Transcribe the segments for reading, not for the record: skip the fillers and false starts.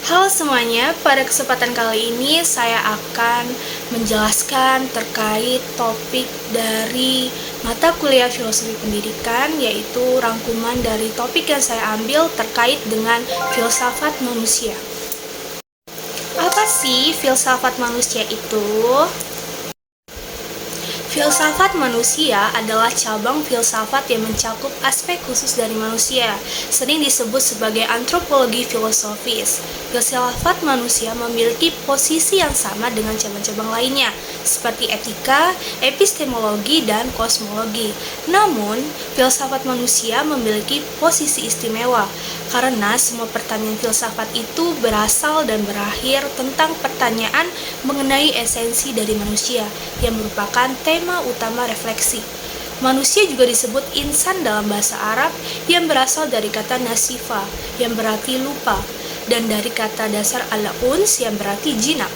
Halo semuanya, pada kesempatan kali ini saya akan menjelaskan terkait topik dari mata kuliah filosofi pendidikan, yaitu rangkuman dari topik yang saya ambil terkait dengan filsafat manusia. Apa sih filsafat manusia itu? Filsafat manusia adalah cabang filsafat yang mencakup aspek khusus dari manusia, sering disebut sebagai antropologi filosofis. Filsafat manusia memiliki posisi yang sama dengan cabang-cabang lainnya, seperti etika, epistemologi, dan kosmologi. Namun, filsafat manusia memiliki posisi istimewa, karena semua pertanyaan filsafat itu berasal dan berakhir tentang pertanyaan mengenai esensi dari manusia, yang merupakan tema utama refleksi. Manusia juga disebut insan dalam bahasa Arab yang berasal dari kata nasifa yang berarti lupa dan dari kata dasar al-uns yang berarti jinak.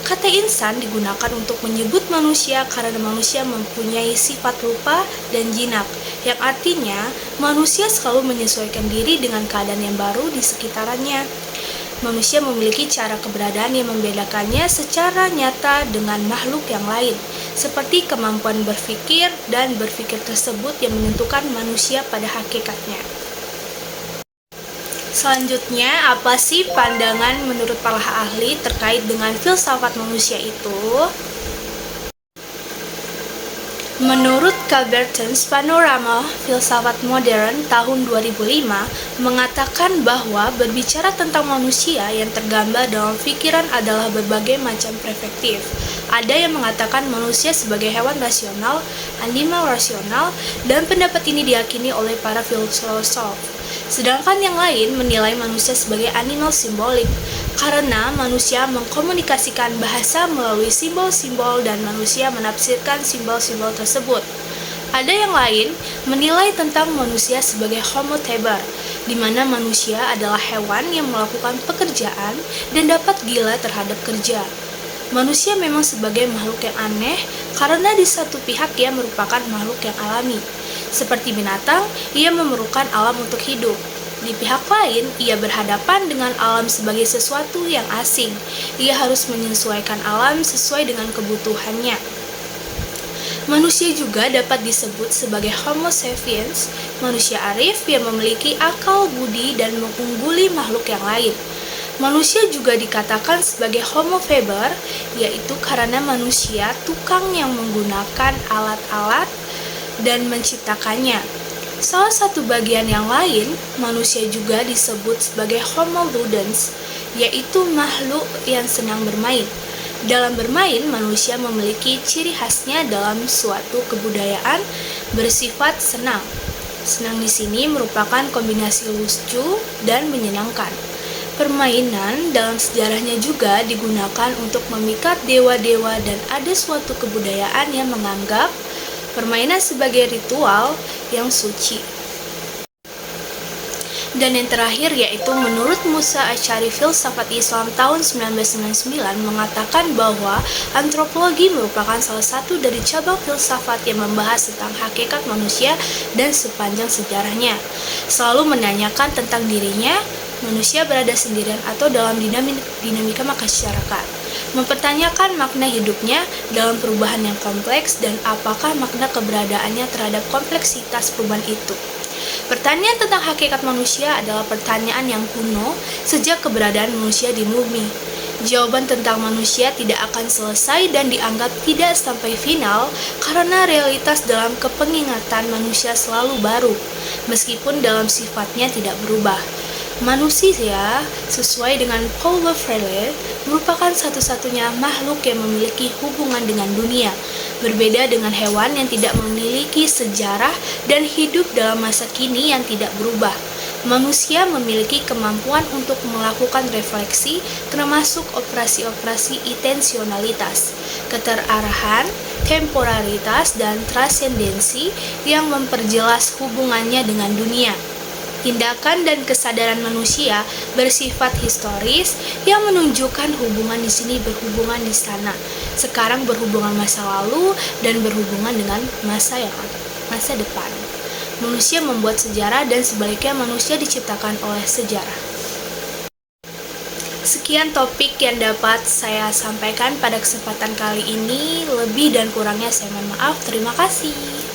Kata insan digunakan untuk menyebut manusia karena manusia mempunyai sifat lupa dan jinak, yang artinya manusia selalu menyesuaikan diri dengan keadaan yang baru di sekitarnya. Manusia memiliki cara keberadaan yang membedakannya secara nyata dengan makhluk yang lain, seperti kemampuan berpikir dan berpikir tersebut yang menentukan manusia pada hakikatnya. Selanjutnya, apa sih pandangan menurut para ahli terkait dengan filsafat manusia itu? Menurut Calverton's Panorama Filsafat Modern tahun 2005 mengatakan bahwa berbicara tentang manusia yang tergambar dalam pikiran adalah berbagai macam perspektif. Ada yang mengatakan manusia sebagai hewan rasional, animal rasional, dan pendapat ini diyakini oleh para filosof. Sedangkan yang lain menilai manusia sebagai animal simbolik, karena manusia mengkomunikasikan bahasa melalui simbol-simbol dan manusia menafsirkan simbol-simbol tersebut. Ada yang lain menilai tentang manusia sebagai homo theber, di mana manusia adalah hewan yang melakukan pekerjaan dan dapat gila terhadap kerja. Manusia memang sebagai makhluk yang aneh karena di satu pihak ia merupakan makhluk yang alami. Seperti binatang, ia memerlukan alam untuk hidup. Di pihak lain, ia berhadapan dengan alam sebagai sesuatu yang asing. Ia harus menyesuaikan alam sesuai dengan kebutuhannya. Manusia juga dapat disebut sebagai Homo sapiens, manusia arif yang memiliki akal budi dan mengungguli makhluk yang lain. Manusia juga dikatakan sebagai Homo faber, yaitu karena manusia tukang yang menggunakan alat-alat dan menciptakannya. Salah satu bagian yang lain, manusia juga disebut sebagai Homo ludens, yaitu makhluk yang senang bermain. Dalam bermain, manusia memiliki ciri khasnya dalam suatu kebudayaan bersifat senang. Senang di sini merupakan kombinasi lucu dan menyenangkan. Permainan dalam sejarahnya juga digunakan untuk memikat dewa-dewa dan ada suatu kebudayaan yang menganggap permainan sebagai ritual yang suci. Dan yang terakhir yaitu menurut Musa Asy'ari Filsafat Islam tahun 1999 mengatakan bahwa antropologi merupakan salah satu dari cabang filsafat yang membahas tentang hakikat manusia dan sepanjang sejarahnya. Selalu menanyakan tentang dirinya, manusia berada sendirian atau dalam dinamika masyarakat. Mempertanyakan makna hidupnya dalam perubahan yang kompleks dan apakah makna keberadaannya terhadap kompleksitas perubahan itu. Pertanyaan tentang hakikat manusia adalah pertanyaan yang kuno sejak keberadaan manusia di bumi. Jawaban tentang manusia tidak akan selesai dan dianggap tidak sampai final karena realitas dalam kepengingatan manusia selalu baru, meskipun dalam sifatnya tidak berubah. Manusia, sesuai dengan Paulo Freire, merupakan satu-satunya makhluk yang memiliki hubungan dengan dunia, berbeda dengan hewan yang tidak memiliki sejarah dan hidup dalam masa kini yang tidak berubah. Manusia memiliki kemampuan untuk melakukan refleksi, termasuk operasi-operasi intensionalitas, keterarahan, temporalitas, dan transendensi yang memperjelas hubungannya dengan dunia. Tindakan dan kesadaran manusia bersifat historis yang menunjukkan hubungan di sini berhubungan di sana. Sekarang berhubungan masa lalu dan berhubungan dengan masa depan. Manusia membuat sejarah dan sebaliknya manusia diciptakan oleh sejarah. Sekian topik yang dapat saya sampaikan pada kesempatan kali ini. Lebih dan kurangnya saya mohon maaf. Terima kasih.